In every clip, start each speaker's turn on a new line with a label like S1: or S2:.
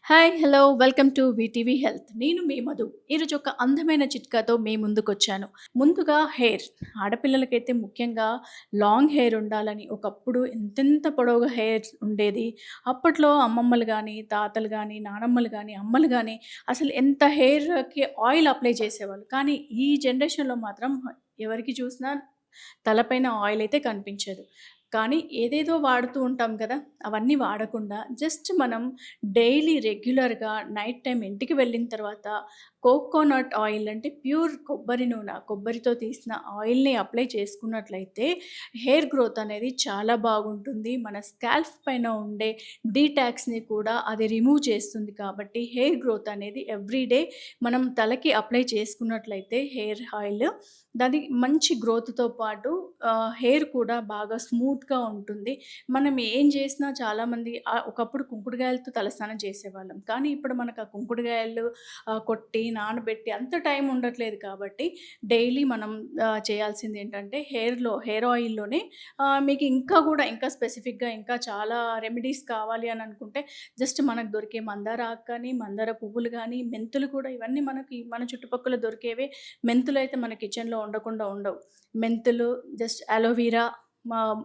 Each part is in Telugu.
S1: Hi! Hello! Welcome to VTV health. నేను మీ మధు. ఈరోజు ఒక అందమైన చిట్కాతో మీ ముందుకొచ్చాను. ముందుగా హెయిర్. ఆడపిల్లలకైతే ముఖ్యంగా లాంగ్ హెయిర్ ఉండాలని ఒకప్పుడు ఎంతెంత పొడవుగా హెయిర్ ఉండేది. అప్పట్లో అమ్మమ్మలు గానీ, తాతలు గానీ, నానమ్మలు గానీ, అమ్మలు గానీ అసలు ఎంత హెయిర్‌కి ఆయిల్ అప్లై చేసేవాళ్ళు. కానీ ఈ జనరేషన్‌లో మాత్రం ఎవరికి చూసినా తలపైన ఆయిల్ అయితే కనిపించదు. కానీ ఏదేదో వాడుతూ ఉంటాం కదా! అవన్నీ వాడకుండా జస్ట్ మనం డైలీ రెగ్యులర్‌గా నైట్ టైమ్ ఇంటికి వెళ్ళిన తర్వాత కోకోనట్ ఆయిల్ అంటే ప్యూర్ కొబ్బరి నూనె, కొబ్బరితో తీసిన ఆయిల్‌ని అప్లై చేసుకున్నట్లయితే హెయిర్ గ్రోత్ అనేది చాలా బాగుంటుంది. మన స్కాల్ప్ పైన ఉండే డీటాక్స్‌ని కూడా అది రిమూవ్ చేస్తుంది కాబట్టి హెయిర్ గ్రోత్ అనేది ఎవ్రీ డే మనం తలకి అప్లై చేసుకున్నట్లయితే హెయిర్ ఆయిల్ దాని మంచి గ్రోత్‌తో పాటు హెయిర్ కూడా బాగా స్మూత్‌గా ఉంటుంది. మనం ఏం చేసినా చాలామంది ఒకప్పుడు కుంకుడుగాయలతో తలస్నానం చేసేవాళ్ళం. కానీ ఇప్పుడు మనకు ఆ కుంకుడుగాయలు కొట్టి, నానబెట్టి అంత టైం ఉండట్లేదు కాబట్టి డైలీ మనం చేయాల్సిందేంటంటే హెయిర్ ఆయిల్‌లోనే మీకు ఇంకా గూడా ఇంకా స్పెసిఫిక్‌గా ఇంకా చాలా రెమెడీస్ కావాలి అని అనుకుంటే జస్ట్ మనకు దొరికే మందార ఆకు కానీ, మందార పువ్వులు గానీ, మెంతులు కూడా ఇవన్నీ మనకి మన చుట్టుపక్కల దొరికేవే. మెంతులైతే మన కిచెన్‌లో ఉండకుండా ఉండవు. మెంతులు, జస్ట్ అలోవెరా,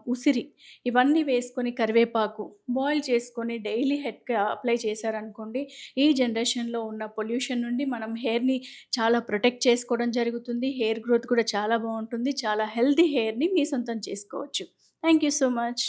S1: ఉసిరి ఇవన్నీ వేసుకొని కరివేపాకు బాయిల్ చేసుకొని డైలీ హెడ్‌కి అప్లై చేశారనుకోండి, ఈ జనరేషన్‌లో ఉన్న పొల్యూషన్ నుండి మనం హెయిర్‌ని చాలా ప్రొటెక్ట్ చేసుకోవడం జరుగుతుంది. హెయిర్ గ్రోత్ కూడా చాలా బావుంటుంది. చాలా హెల్తీ హెయిర్‌ని మీ సొంతం చేసుకోవచ్చు. Thank you so much.